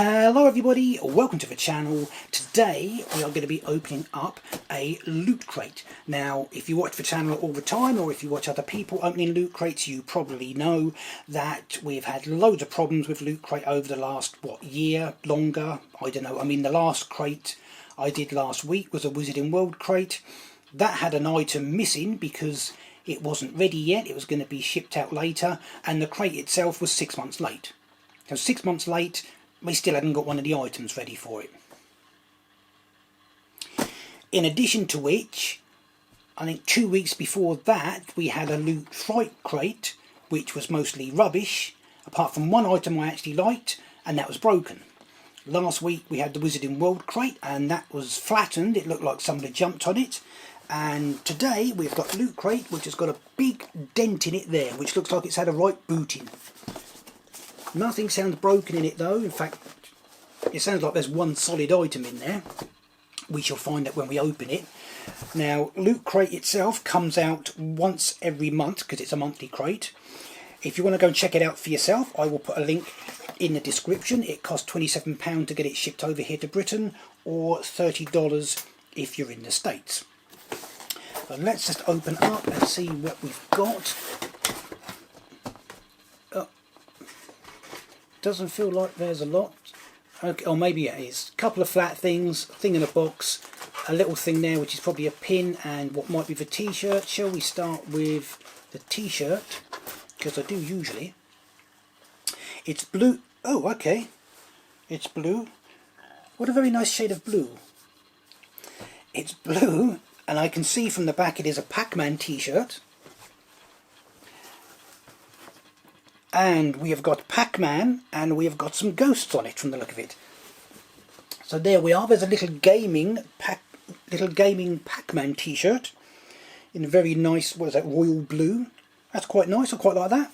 Hello everybody, welcome to the channel. Today we are going to be opening up a loot crate. Now if you watch the channel all the time, or if you watch other people opening loot crates, you probably know that we've had loads of problems with loot crate over the last, year, longer, I don't know. I mean, the last crate I did last week was a Wizarding World crate. That had an item missing because it wasn't ready yet, it was going to be shipped out later, and the crate itself was 6 months late. So 6 months late, we still hadn't got one of the items ready for it. In addition to which, I think 2 weeks before that, we had a loot fright crate, which was mostly rubbish, apart from one item I actually liked, and that was broken. Last week we had the Wizarding World crate, and that was flattened, it looked like somebody jumped on it. And today we've got loot crate, which has got a big dent in it there, which looks like it's had a right booting. Nothing sounds broken in it though. In fact, it sounds like there's one solid item in there. We shall find out when we open it. Now, Loot Crate itself comes out once every month because it's a monthly crate. If you want to go and check it out for yourself, I will put a link in the description. It costs £27 to get it shipped over here to Britain, or $30 if you're in the States. But let's just open up and see what we've got. Doesn't feel like there's a lot. Okay, or maybe it is. A couple of flat things, thing in a box, a little thing there which is probably a pin, and what might be the t-shirt. Shall we start with the t-shirt? Because I do usually. It's blue. Oh, okay. It's blue. What a very nice shade of blue. It's blue, and I can see from the back it is a Pac-Man t-shirt. And we have got Pac-Man, and we have got some ghosts on it from the look of it. So there we are. There's a little gaming Pac-Man t-shirt in a very nice, what is that, royal blue. That's quite nice. I quite like that.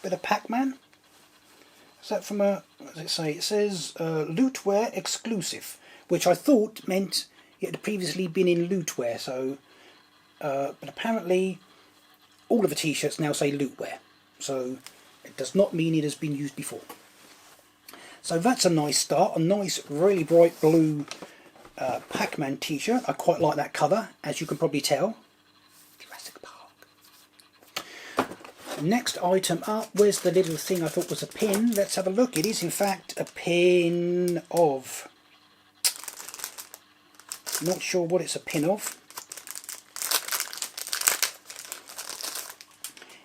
Bit of Pac-Man. Is that from a, what does it say? It says Lootwear exclusive, which I thought meant it had previously been in Lootwear. So, but apparently all of the t-shirts now say Lootwear. So it does not mean it has been used before. So that's a nice start, a nice really bright blue Pac-Man t-shirt. I quite like that colour, as you can probably tell. Jurassic Park. Next item up, where's the little thing I thought was a pin? Let's have a look. It is in fact a pin of... Not sure what it's a pin of.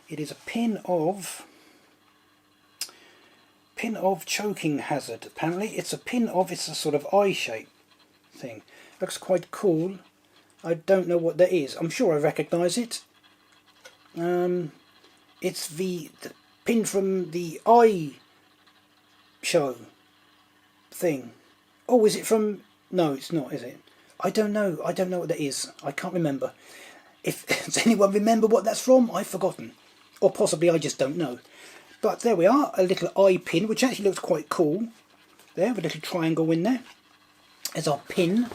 It is a pin of choking hazard. Apparently it's a pin of, it's a sort of eye shape thing. Looks quite cool. I don't know what that is. I'm sure I recognise it. It's the pin from the eye show thing. Oh, is it from... No, it's not, is it? I don't know. I don't know what that is. I can't remember. If does anyone remember what that's from? I've forgotten. Or possibly I just don't know. But there we are, a little eye pin, which actually looks quite cool. There, with a little triangle in there. As our pin.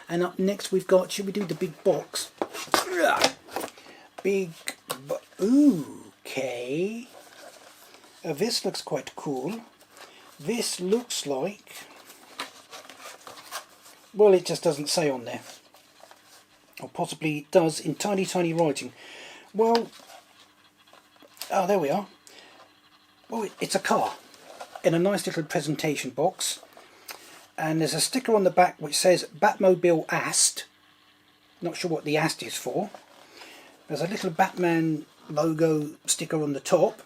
And up next we've got, should we do the big box? Okay. This looks quite cool. This looks like... Well, it just doesn't say on there. Or possibly it does in tiny, tiny writing. Well... Oh, there we are. Oh, it's a car in a nice little presentation box, and there's a sticker on the back which says Batmobile Ast. Not sure what the Ast is for. There's a little Batman logo sticker on the top,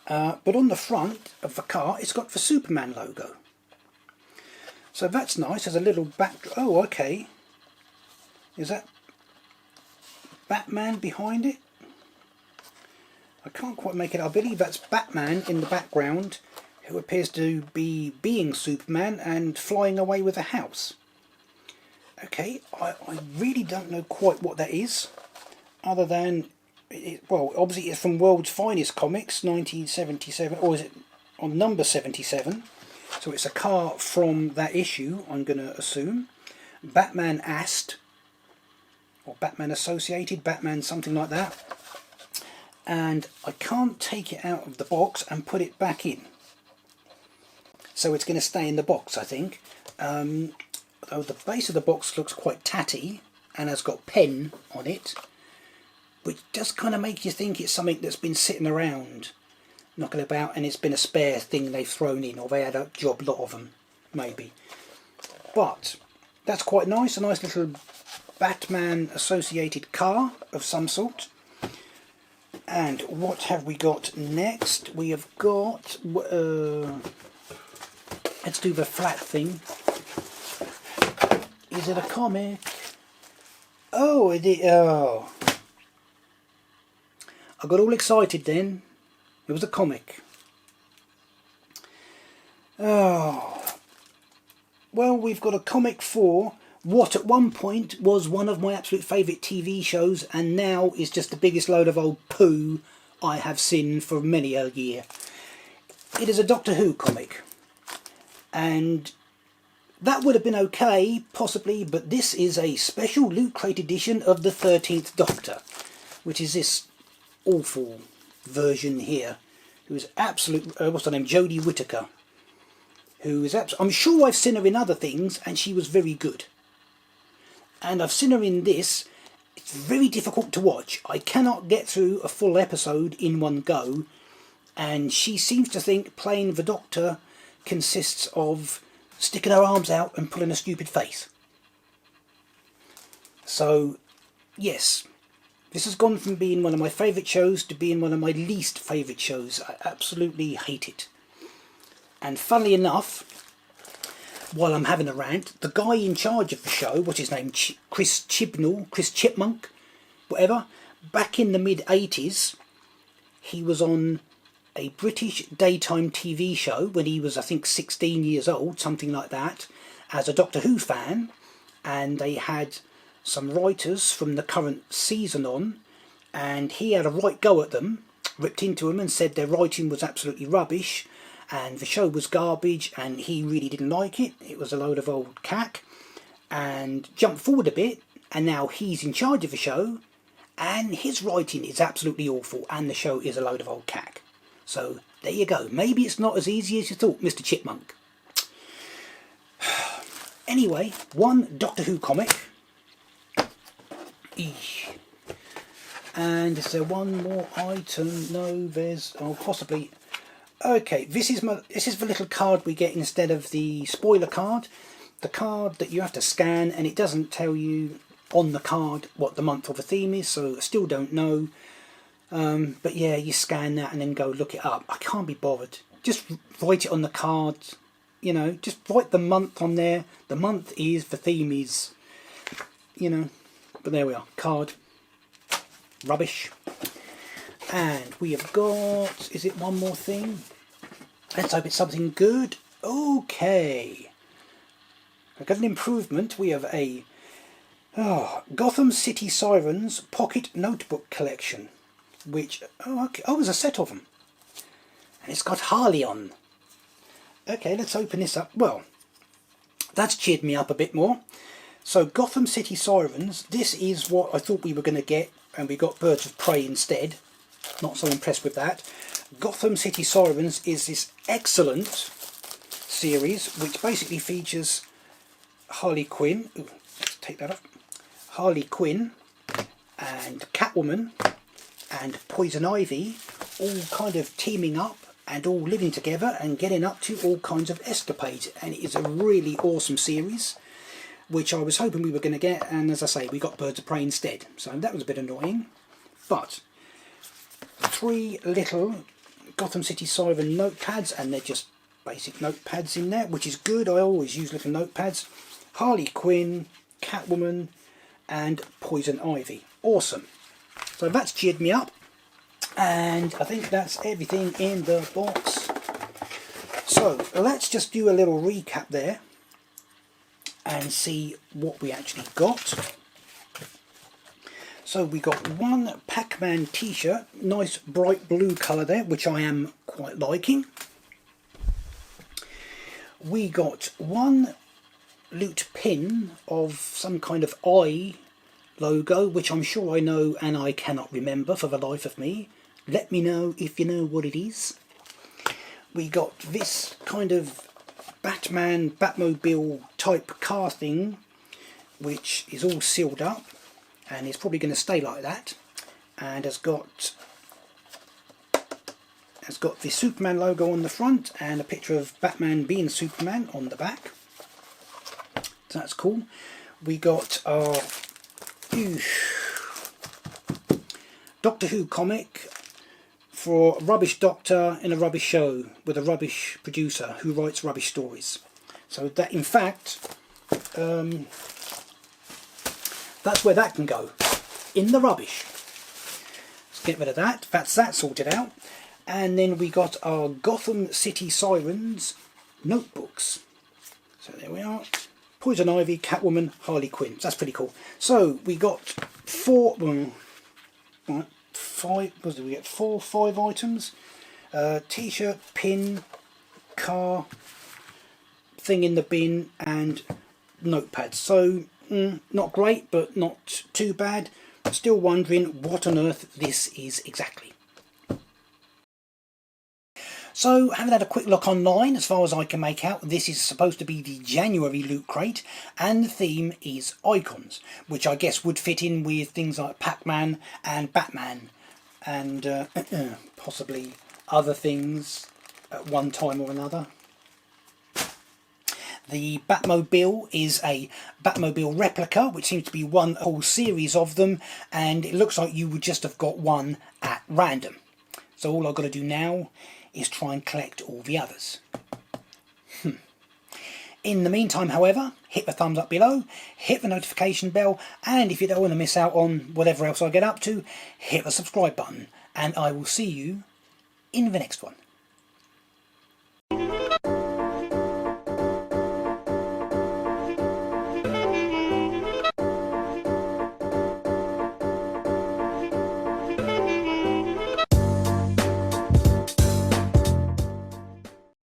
but on the front of the car it's got the Superman logo. So that's nice. There's a little back... Oh, okay. Is that Batman behind it? I can't quite make it. I believe that's Batman in the background, who appears to be being Superman and flying away with a house. Okay, I really don't know quite what that is, other than, well, obviously it's from World's Finest Comics, 1977, or is it on number 77? So it's a car from that issue, I'm going to assume. Batman Ast, or Batman Associated, Batman something like that. And I can't take it out of the box and put it back in. so it's going to stay in the box, I think. Though the base of the box looks quite tatty and has got pen on it, which does kind of make you think it's something that's been sitting around, knocking about, and it's been a spare thing they've thrown in, or they had a job lot of them, maybe. But that's quite nice, a nice little Batman associated car of some sort. And what have we got next? We have got, let's do the flat thing. Is it a comic? Oh, it is. Oh, I got all excited then. It was a comic. Oh, well, we've got a comic for what at one point was one of my absolute favourite TV shows, and now is just the biggest load of old poo I have seen for many a year. It is a Doctor Who comic, and that would have been okay, possibly, but this is a special Loot Crate edition of the 13th Doctor, which is this awful version here, who is absolute, what's her name, Jodie Whittaker, who is I'm sure I've seen her in other things, and she was very good. And I've seen her in this. It's very difficult to watch. I cannot get through a full episode in one go, and she seems to think playing the Doctor consists of sticking her arms out and pulling a stupid face. So, yes, this has gone from being one of my favourite shows to being one of my least favourite shows. I absolutely hate it. And funnily enough, while I'm having a rant, the guy in charge of the show, what's his name, Chris Chipmunk, whatever, back in the mid-80s, he was on a British daytime TV show when he was, I think, 16 years old, something like that, as a Doctor Who fan, and they had some writers from the current season on, and he had a right go at them, ripped into them and said their writing was absolutely rubbish, and the show was garbage, and he really didn't like it. It was a load of old cack, and jumped forward a bit, and now he's in charge of the show, and his writing is absolutely awful, and the show is a load of old cack. So, there you go. Maybe it's not as easy as you thought, Mr. Chipmunk. Anyway, one Doctor Who comic. Eesh. And is there one more item? No, there's... oh, possibly... okay, this is the little card we get instead of the spoiler card. The card that you have to scan, and it doesn't tell you on the card what the month or the theme is, so I still don't know. But yeah, you scan that and then go look it up. I can't be bothered. Just write it on the card, you know, just write the month on there. The month is, the theme is, you know. But there we are, card. Rubbish. And we have got, is it one more thing? Let's hope it's something good. Okay. I've got an improvement. We have a Gotham City Sirens Pocket Notebook Collection. Which, oh, okay. Oh, there's a set of them. And it's got Harley on. Okay, let's open this up. Well, that's cheered me up a bit more. So, Gotham City Sirens, this is what I thought we were going to get, and we got Birds of Prey instead. Not so impressed with that. Gotham City Sirens is this excellent series, which basically features Harley Quinn. Ooh, let's take that up. Harley Quinn and Catwoman and Poison Ivy, all kind of teaming up and all living together and getting up to all kinds of escapades. And it is a really awesome series, which I was hoping we were going to get, and as I say, we got Birds of Prey instead. So that was a bit annoying. But 3 little Gotham City Siren notepads, and they're just basic notepads in there, which is good. I always use little notepads. Harley Quinn, Catwoman, and Poison Ivy. Awesome. So that's cheered me up, and I think that's everything in the box. So let's just do a little recap there and see what we actually got. So we got one Pac-Man t-shirt, nice bright blue colour there, which I am quite liking. We got one loot pin of some kind of eye logo, which I'm sure I know and I cannot remember for the life of me. Let me know if you know what it is. We got this kind of Batmobile type car thing, which is all sealed up and is probably going to stay like that, and has got the Superman logo on the front and a picture of Batman being Superman on the back. So that's cool. We got our Doctor Who comic for a rubbish doctor in a rubbish show with a rubbish producer who writes rubbish stories. So that, in fact, that's where that can go, in the rubbish. Let's get rid of that. That's that sorted out. And then we got our Gotham City Sirens notebooks. So there we are. Poison Ivy, Catwoman, Harley Quinn. So that's pretty cool. So we got five items. T-shirt, pin, car, thing in the bin, and notepads. So not great, but not too bad. Still wondering what on earth this is exactly. So, having had a quick look online, as far as I can make out, this is supposed to be the January loot crate, and the theme is icons, which I guess would fit in with things like Pac-Man and Batman, and possibly other things at one time or another. The Batmobile is a Batmobile replica, which seems to be one whole series of them, and it looks like you would just have got one at random. So all I've got to do now is try and collect all the others. In the meantime, however, hit the thumbs up below, hit the notification bell, and if you don't want to miss out on whatever else I get up to, hit the subscribe button, and I will see you in the next one.